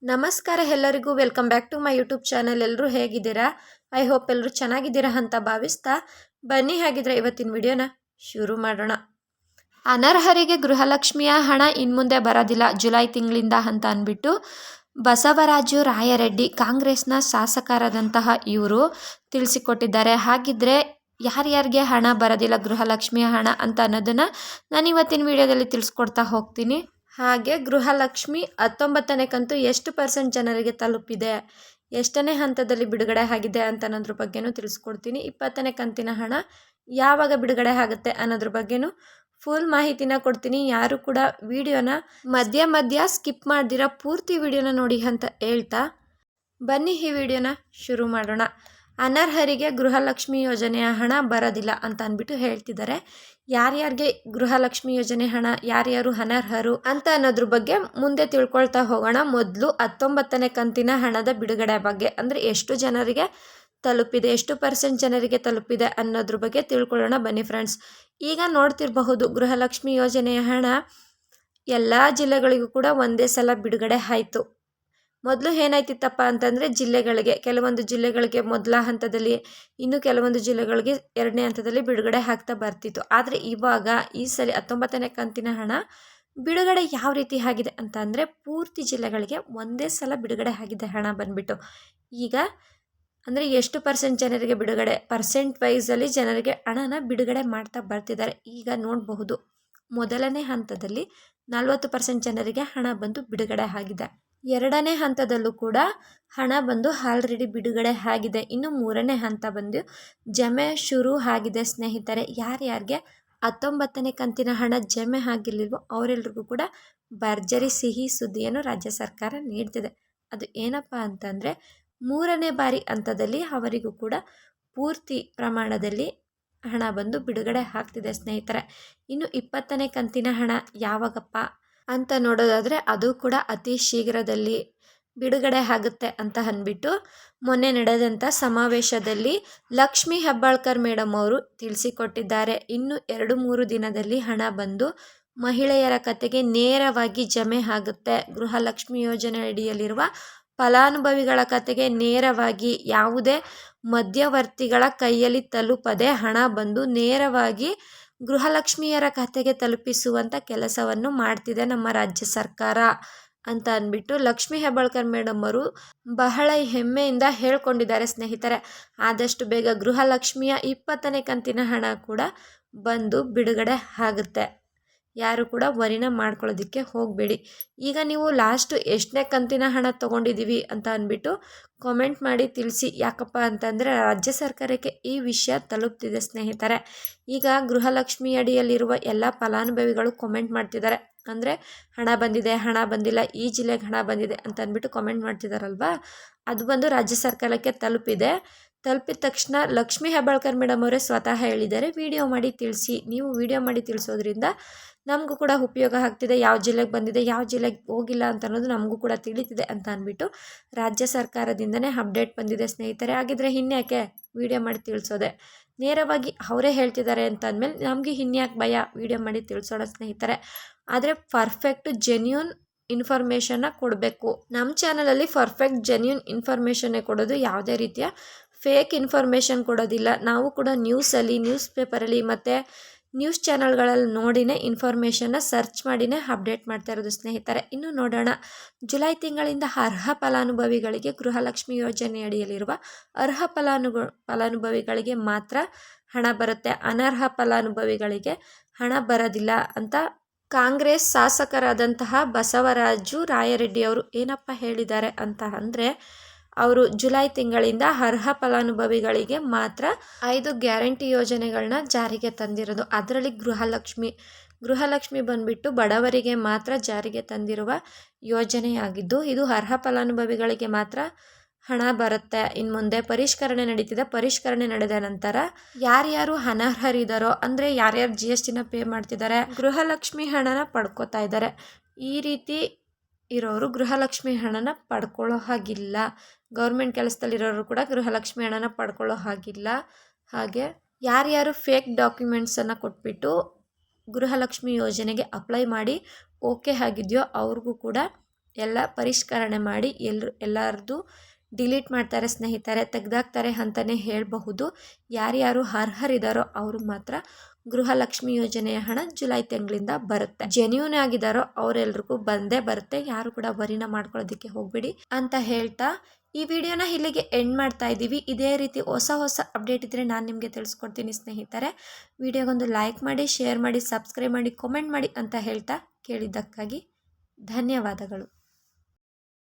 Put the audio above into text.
ನಮಸ್ಕಾರ ಎಲ್ಲರಿಗೂ welcome back to my YouTube channel. ಎಲ್ಲರೂ ಹೇಗಿದ್ದೀರಾ? ಐ ಹೋಪ್ ಎಲ್ಲರೂ ಚೆನ್ನಾಗಿದ್ದೀರಾ ಅಂತ ಭಾವಿಸ್ತಾ ಬನ್ನಿ ಹಾಗಿದ್ರೆ ಇವತ್ತಿನ ವಿಡಿಯೋನ ಶುರು ಮಾಡೋಣ. ಅನರ್ಹರಿಗೆ ಗೃಹಲಕ್ಷ್ಮಿಯ ಹಣ ಇನ್ಮುಂದೆ ಬರೋದಿಲ್ಲ ಜುಲೈ ತಿಂಗಳಿಂದ ಅಂತ ಅಂದ್ಬಿಟ್ಟು ಬಸವರಾಜು ರಾಯರೆಡ್ಡಿ ಕಾಂಗ್ರೆಸ್ನ ಶಾಸಕರಾದಂತಹ ಇವರು ತಿಳಿಸಿಕೊಟ್ಟಿದ್ದಾರೆ. ಹಾಗಿದ್ರೆ ಯಾರ್ಯಾರಿಗೆ ಹಣ ಬರೋದಿಲ್ಲ ಗೃಹಲಕ್ಷ್ಮಿಯ ಹಣ ಅಂತ ಅನ್ನೋದನ್ನು ನಾನು ಇವತ್ತಿನ ವಿಡಿಯೋದಲ್ಲಿ ತಿಳಿಸ್ಕೊಡ್ತಾ ಹೋಗ್ತೀನಿ. ಹಾಗೆ ಗೃಹಲಕ್ಷ್ಮಿ 19ನೇ ಕಂತು ಎಷ್ಟು % ಜನರಿಗೆ ತಲುಪಿದೆ, ಎಷ್ಟನೇ ಹಂತದಲ್ಲಿ ಬಿಡುಗಡೆ ಆಗಿದೆ ಅಂತ ಅನ್ನೋದ್ರ ಬಗ್ಗೆನೂ ತಿಳಿಸ್ಕೊಡ್ತೀನಿ. 20ನೇ ಕಂತಿನ ಹಣ ಯಾವಾಗ ಬಿಡುಗಡೆ ಆಗುತ್ತೆ ಅನ್ನೋದ್ರ ಬಗ್ಗೆನೂ ಫುಲ್ ಮಾಹಿತಿನ ಕೊಡ್ತೀನಿ. ಯಾರು ಕೂಡ ವಿಡಿಯೋನ ಮಧ್ಯ ಸ್ಕಿಪ್ ಮಾಡ್ದಿರ ಪೂರ್ತಿ ವಿಡಿಯೋನ ನೋಡಿ ಅಂತ ಹೇಳ್ತಾ ಬನ್ನಿ ಈ ವಿಡಿಯೋನ ಶುರು ಮಾಡೋಣ. ಅನರ್ಹರಿಗೆ ಗೃಹಲಕ್ಷ್ಮಿ ಯೋಜನೆಯ ಹಣ ಬರೋದಿಲ್ಲ ಅಂತ ಅಂದ್ಬಿಟ್ಟು ಹೇಳ್ತಿದ್ದಾರೆ. ಯಾರ್ಯಾರಿಗೆ ಗೃಹಲಕ್ಷ್ಮಿ ಯೋಜನೆ ಹಣ, ಯಾರ್ಯಾರು ಅನರ್ಹರು ಅಂತ ಅನ್ನೋದ್ರ ಬಗ್ಗೆ ಮುಂದೆ ತಿಳ್ಕೊಳ್ತಾ ಹೋಗೋಣ. ಮೊದಲು 19ನೇ ಕಂತಿನ ಹಣದ ಬಿಡುಗಡೆ ಬಗ್ಗೆ, ಅಂದರೆ ಎಷ್ಟು ಜನರಿಗೆ ತಲುಪಿದೆ, ಎಷ್ಟು % ಜನರಿಗೆ ತಲುಪಿದೆ ಅನ್ನೋದ್ರ ಬಗ್ಗೆ ತಿಳ್ಕೊಳ್ಳೋಣ ಬನ್ನಿ ಫ್ರೆಂಡ್ಸ್. ಈಗ ನೋಡ್ತಿರಬಹುದು ಗೃಹಲಕ್ಷ್ಮಿ ಯೋಜನೆಯ ಹಣ ಎಲ್ಲ ಜಿಲ್ಲೆಗಳಿಗೂ ಕೂಡ ಒಂದೇ ಸಲ ಬಿಡುಗಡೆ ಆಯಿತು. ಮೊದಲು ಏನಾಯ್ತಿತ್ತಪ್ಪ ಅಂತಂದರೆ ಕೆಲವೊಂದು ಜಿಲ್ಲೆಗಳಿಗೆ ಮೊದಲ ಹಂತದಲ್ಲಿ, ಇನ್ನು ಕೆಲವೊಂದು ಜಿಲ್ಲೆಗಳಿಗೆ 2ನೇ ಹಂತದಲ್ಲಿ ಬಿಡುಗಡೆ ಆಗ್ತಾ ಬರ್ತಿತ್ತು. ಆದರೆ ಇವಾಗ ಈ ಸಲ 19ನೇ ಕಂತಿನ ಹಣ ಬಿಡುಗಡೆ ಯಾವ ರೀತಿ ಆಗಿದೆ ಅಂತ ಅಂದರೆ ಪೂರ್ತಿ ಜಿಲ್ಲೆಗಳಿಗೆ ಒಂದೇ ಸಲ ಬಿಡುಗಡೆ ಆಗಿದೆ ಹಣ ಬಂದ್ಬಿಟ್ಟು. ಈಗ ಅಂದರೆ ಎಷ್ಟು % ಜನರಿಗೆ ಬಿಡುಗಡೆ, ಪರ್ಸೆಂಟ್ ವೈಸಲ್ಲಿ ಜನರಿಗೆ ಹಣನ ಬಿಡುಗಡೆ ಮಾಡ್ತಾ ಬರ್ತಿದ್ದಾರೆ. ಈಗ ನೋಡಬಹುದು ಮೊದಲನೇ ಹಂತದಲ್ಲಿ 40% ಜನರಿಗೆ ಹಣ ಬಂದು ಬಿಡುಗಡೆ ಆಗಿದೆ. 2ನೇ ಹಂತದಲ್ಲೂ ಕೂಡ ಹಣ ಬಂದು ಆಲ್ರೆಡಿ ಬಿಡುಗಡೆ ಆಗಿದೆ. ಇನ್ನು 3ನೇ ಹಂತ ಬಂದು ಜಮೆ ಶುರು ಆಗಿದೆ ಸ್ನೇಹಿತರೆ. ಯಾರ್ಯಾರಿಗೆ 19ನೇ ಕಂತಿನ ಹಣ ಜಮೆ ಆಗಿರ್ಲಿಲ್ವೋ ಅವರೆಲ್ರಿಗೂ ಕೂಡ ಭರ್ಜರಿ ಸಿಹಿ ಸುದ್ದಿಯನ್ನು ರಾಜ್ಯ ಸರ್ಕಾರ ನೀಡ್ತಿದೆ. ಅದು ಏನಪ್ಪ ಅಂತಂದರೆ 3ನೇ ಬಾರಿ ಹಂತದಲ್ಲಿ ಅವರಿಗೂ ಕೂಡ ಪೂರ್ತಿ ಪ್ರಮಾಣದಲ್ಲಿ ಹಣ ಬಂದು ಬಿಡುಗಡೆ ಆಗ್ತಿದೆ ಸ್ನೇಹಿತರೆ. ಇನ್ನು 20ನೇ ಕಂತಿನ ಹಣ ಯಾವಾಗಪ್ಪ ಅಂತ ನೋಡೋದಾದರೆ ಅದು ಕೂಡ ಅತಿ ಶೀಘ್ರದಲ್ಲಿ ಬಿಡುಗಡೆ ಆಗುತ್ತೆ ಅಂತ ಅಂದ್ಬಿಟ್ಟು ಮೊನ್ನೆ ನಡೆದಂಥ ಸಮಾವೇಶದಲ್ಲಿ ಲಕ್ಷ್ಮೀ ಹೆಬ್ಬಾಳ್ಕರ್ ಮೇಡಮ್ ಅವರು ತಿಳಿಸಿಕೊಟ್ಟಿದ್ದಾರೆ. ಇನ್ನು 2-3 ದಿನದಲ್ಲಿ ಹಣ ಬಂದು ಮಹಿಳೆಯರ ಖಾತೆಗೆ ನೇರವಾಗಿ ಜಮೆ ಆಗುತ್ತೆ. ಗೃಹಲಕ್ಷ್ಮಿ ಯೋಜನೆ ಅಡಿಯಲ್ಲಿರುವ ಫಲಾನುಭವಿಗಳ ಖಾತೆಗೆ ನೇರವಾಗಿ ಯಾವುದೇ ಮಧ್ಯವರ್ತಿಗಳ ಕೈಯಲ್ಲಿ ತಲುಪದೆ ಹಣ ಬಂದು ನೇರವಾಗಿ ಗೃಹಲಕ್ಷ್ಮಿಯರ ಖಾತೆಗೆ ತಲುಪಿಸುವಂಥ ಕೆಲಸವನ್ನು ಮಾಡ್ತಿದೆ ನಮ್ಮ ರಾಜ್ಯ ಸರ್ಕಾರ ಅಂತ ಅಂದ್ಬಿಟ್ಟು ಲಕ್ಷ್ಮೀ ಹೆಬ್ಬಾಳ್ಕರ್ ಮೇಡಮ್ ಅವರು ಬಹಳ ಹೆಮ್ಮೆಯಿಂದ ಹೇಳ್ಕೊಂಡಿದ್ದಾರೆ ಸ್ನೇಹಿತರೆ. ಆದಷ್ಟು ಬೇಗ ಗೃಹಲಕ್ಷ್ಮಿಯ 20ನೇ ಕಂತಿನ ಹಣ ಕೂಡ ಬಂದು ಬಿಡುಗಡೆ ಆಗುತ್ತೆ. ಯಾರು ಕೂಡ ವರಿನ ಮಾಡ್ಕೊಳ್ಳೋದಕ್ಕೆ ಹೋಗಬೇಡಿ. ಈಗ ನೀವು ಲಾಸ್ಟ್ ಎಷ್ಟನೇ ಕಂತಿನ ಹಣ ತೊಗೊಂಡಿದ್ದೀವಿ ಅಂತ ಅಂದ್ಬಿಟ್ಟು ಕಾಮೆಂಟ್ ಮಾಡಿ ತಿಳಿಸಿ. ಯಾಕಪ್ಪ ಅಂತಂದರೆ ರಾಜ್ಯ ಸರ್ಕಾರಕ್ಕೆ ಈ ವಿಷಯ ತಲುಪ್ತಿದೆ ಸ್ನೇಹಿತರೆ. ಈಗ ಗೃಹಲಕ್ಷ್ಮಿ ಅಡಿಯಲ್ಲಿರುವ ಎಲ್ಲ ಫಲಾನುಭವಿಗಳು ಕಾಮೆಂಟ್ ಮಾಡ್ತಿದ್ದಾರೆ. ಅಂದರೆ ಹಣ ಬಂದಿದೆ, ಹಣ ಬಂದಿಲ್ಲ, ಈ ಜಿಲ್ಲೆಗೆ ಹಣ ಬಂದಿದೆ ಅಂತ ಅಂದ್ಬಿಟ್ಟು ಕಾಮೆಂಟ್ ಮಾಡ್ತಿದ್ದಾರಲ್ವಾ, ಅದು ಬಂದು ರಾಜ್ಯ ಸರ್ಕಾರಕ್ಕೆ ತಲುಪಿದೆ. ತಲುಪಿದ ತಕ್ಷಣ ಲಕ್ಷ್ಮೀ ಹೆಬ್ಬಾಳ್ಕರ್ ಮೇಡಮ್ ಅವರೇ ಸ್ವತಃ ಹೇಳಿದ್ದಾರೆ, ವಿಡಿಯೋ ಮಾಡಿ ತಿಳಿಸಿ. ನೀವು ವಿಡಿಯೋ ಮಾಡಿ ತಿಳಿಸೋದ್ರಿಂದ ನಮಗೂ ಕೂಡ ಉಪಯೋಗ ಆಗ್ತಿದೆ. ಯಾವ ಜಿಲ್ಲೆಗೆ ಬಂದಿದೆ, ಯಾವ ಜಿಲ್ಲೆಗೆ ಹೋಗಿಲ್ಲ ಅಂತ ಅನ್ನೋದು ನಮಗೂ ಕೂಡ ತಿಳಿತಿದೆ ಅಂತ ಅಂದ್ಬಿಟ್ಟು ರಾಜ್ಯ ಸರ್ಕಾರದಿಂದನೇ ಅಪ್ಡೇಟ್ ಬಂದಿದೆ ಸ್ನೇಹಿತರೆ. ಹಾಗಿದ್ರೆ ಇನ್ಯಾಕೆ ವಿಡಿಯೋ ಮಾಡಿ ತಿಳಿಸೋದೆ, ನೇರವಾಗಿ ಅವರೇ ಹೇಳ್ತಿದ್ದಾರೆ ಅಂತ ಅಂದಮೇಲೆ ನಮಗೆ ಇನ್ಯಾಕೆ ಭಯ ವಿಡಿಯೋ ಮಾಡಿ ತಿಳಿಸೋಣ ಸ್ನೇಹಿತರೆ. ಆದರೆ ಪರ್ಫೆಕ್ಟ್ ಜೆನ್ಯೂನ್ ಇನ್ಫಾರ್ಮೇಷನ್ನ ಕೊಡಬೇಕು. ನಮ್ಮ ಚಾನಲಲ್ಲಿ ಪರ್ಫೆಕ್ಟ್ ಜೆನ್ಯೂನ್ ಇನ್ಫಾರ್ಮೇಷನ್ನೇ ಕೊಡೋದು, ಯಾವುದೇ ರೀತಿಯ ಫೇಕ್ ಇನ್ಫಾರ್ಮೇಷನ್ ಕೊಡೋದಿಲ್ಲ. ನಾವು ಕೂಡ ನ್ಯೂಸಲ್ಲಿ, ನ್ಯೂಸ್ ಪೇಪರಲ್ಲಿ ಮತ್ತು ನ್ಯೂಸ್ ಚಾನಲ್ಗಳಲ್ಲಿ ನೋಡಿನೇ ಇನ್ಫಾರ್ಮೇಷನ್ನ ಸರ್ಚ್ ಮಾಡಿನೇ ಅಪ್ಡೇಟ್ ಮಾಡ್ತಾ ಇರೋದು ಸ್ನೇಹಿತರೆ. ಇನ್ನು ನೋಡೋಣ, ಜುಲೈ ತಿಂಗಳಿಂದ ಅರ್ಹ ಫಲಾನುಭವಿಗಳಿಗೆ ಗೃಹಲಕ್ಷ್ಮಿ ಯೋಜನೆ ಅಡಿಯಲ್ಲಿರುವ ಅರ್ಹ ಫಲಾನುಭವಿಗಳಿಗೆ ಮಾತ್ರ ಹಣ ಬರುತ್ತೆ, ಅನರ್ಹ ಫಲಾನುಭವಿಗಳಿಗೆ ಹಣ ಬರೋದಿಲ್ಲ ಅಂತ ಕಾಂಗ್ರೆಸ್ ಶಾಸಕರಾದಂತಹ ಬಸವರಾಜು ರಾಯರೆಡ್ಡಿ ಅವರು ಏನಪ್ಪ ಹೇಳಿದ್ದಾರೆ ಅಂತ ಅಂದರೆ, ಅವರು ಜುಲೈ ತಿಂಗಳಿಂದ ಅರ್ಹ ಫಲಾನುಭವಿಗಳಿಗೆ ಮಾತ್ರ 5 ಗ್ಯಾರಂಟಿ ಯೋಜನೆಗಳನ್ನ ಜಾರಿಗೆ ತಂದಿರೋದು. ಅದರಲ್ಲಿ ಗೃಹಲಕ್ಷ್ಮಿ ಬಂದ್ಬಿಟ್ಟು ಬಡವರಿಗೆ ಮಾತ್ರ ಜಾರಿಗೆ ತಂದಿರುವ ಯೋಜನೆಯಾಗಿದ್ದು, ಇದು ಅರ್ಹ ಫಲಾನುಭವಿಗಳಿಗೆ ಮಾತ್ರ ಹಣ ಬರುತ್ತೆ. ಇನ್ನು ಮುಂದೆ ಪರಿಷ್ಕರಣೆ ನಡೀತಿದೆ. ಪರಿಷ್ಕರಣೆ ನಡೆದ ನಂತರ ಯಾರ್ಯಾರು ಅನರ್ಹರಿದ್ದಾರೋ, ಅಂದರೆ ಯಾರ್ಯಾರು GSTನ ಪೇ ಮಾಡ್ತಿದ್ದಾರೆ, ಗೃಹಲಕ್ಷ್ಮಿ ಹಣನ ಪಡ್ಕೋತಾ ಇದ್ದಾರೆ, ಈ ರೀತಿ ಇರೋರು ಗೃಹಲಕ್ಷ್ಮಿ ಹಣನ ಪಡ್ಕೊಳ್ಳೋ ಹಾಗಿಲ್ಲ. ಗೌರ್ಮೆಂಟ್ ಕೆಲಸದಲ್ಲಿರೋರು ಕೂಡ ಗೃಹಲಕ್ಷ್ಮಿ ಹಣನ ಪಡ್ಕೊಳ್ಳೋ ಹಾಗಿಲ್ಲ. ಹಾಗೆ ಯಾರ್ಯಾರು ಫೇಕ್ ಡಾಕ್ಯುಮೆಂಟ್ಸನ್ನು ಕೊಟ್ಬಿಟ್ಟು ಗೃಹಲಕ್ಷ್ಮಿ ಯೋಜನೆಗೆ ಅಪ್ಲೈ ಮಾಡಿ ಓಕೆ ಆಗಿದೆಯೋ ಅವ್ರಿಗೂ ಕೂಡ ಎಲ್ಲ ಪರಿಷ್ಕರಣೆ ಮಾಡಿ ಎಲ್ಲರದ್ದು ಡಿಲೀಟ್ ಮಾಡ್ತಾರೆ ಸ್ನೇಹಿತರೆ, ತೆಗೆದಾಕ್ತಾರೆ ಅಂತಲೇ ಹೇಳಬಹುದು. ಯಾರ್ಯಾರು ಅರ್ಹರಿದ್ದಾರೋ ಅವರು ಮಾತ್ರ ಗೃಹಲಕ್ಷ್ಮಿ ಯೋಜನೆಯ ಹಣ ಜುಲೈ ತಿಂಗಳಿಂದ ಬರುತ್ತೆ. ಜೆನ್ಯೂನ್ ಆಗಿದ್ದಾರೋ ಅವರೆಲ್ರಿಗೂ ಬಂದೇ ಬರುತ್ತೆ. ಯಾರು ಕೂಡ ವರಿನ ಮಾಡ್ಕೊಳ್ಳೋದಕ್ಕೆ ಹೋಗ್ಬಿಡಿ ಅಂತ ಹೇಳ್ತಾ ಈ ವಿಡಿಯೋನ ಇಲ್ಲಿಗೆ ಎಂಡ್ ಮಾಡ್ತಾ ಇದ್ದೀವಿ. ಇದೇ ರೀತಿ ಹೊಸ ಅಪ್ಡೇಟ್ ಇದ್ದರೆ ನಾನು ನಿಮಗೆ ತಿಳಿಸ್ಕೊಡ್ತೀನಿ ಸ್ನೇಹಿತರೆ. ವಿಡಿಯೋಗೊಂದು ಲೈಕ್ ಮಾಡಿ, ಶೇರ್ ಮಾಡಿ, ಸಬ್ಸ್ಕ್ರೈಬ್ ಮಾಡಿ, ಕಾಮೆಂಟ್ ಮಾಡಿ ಅಂತ ಹೇಳ್ತಾ ಕೇಳಿದ್ದಕ್ಕಾಗಿ ಧನ್ಯವಾದಗಳು.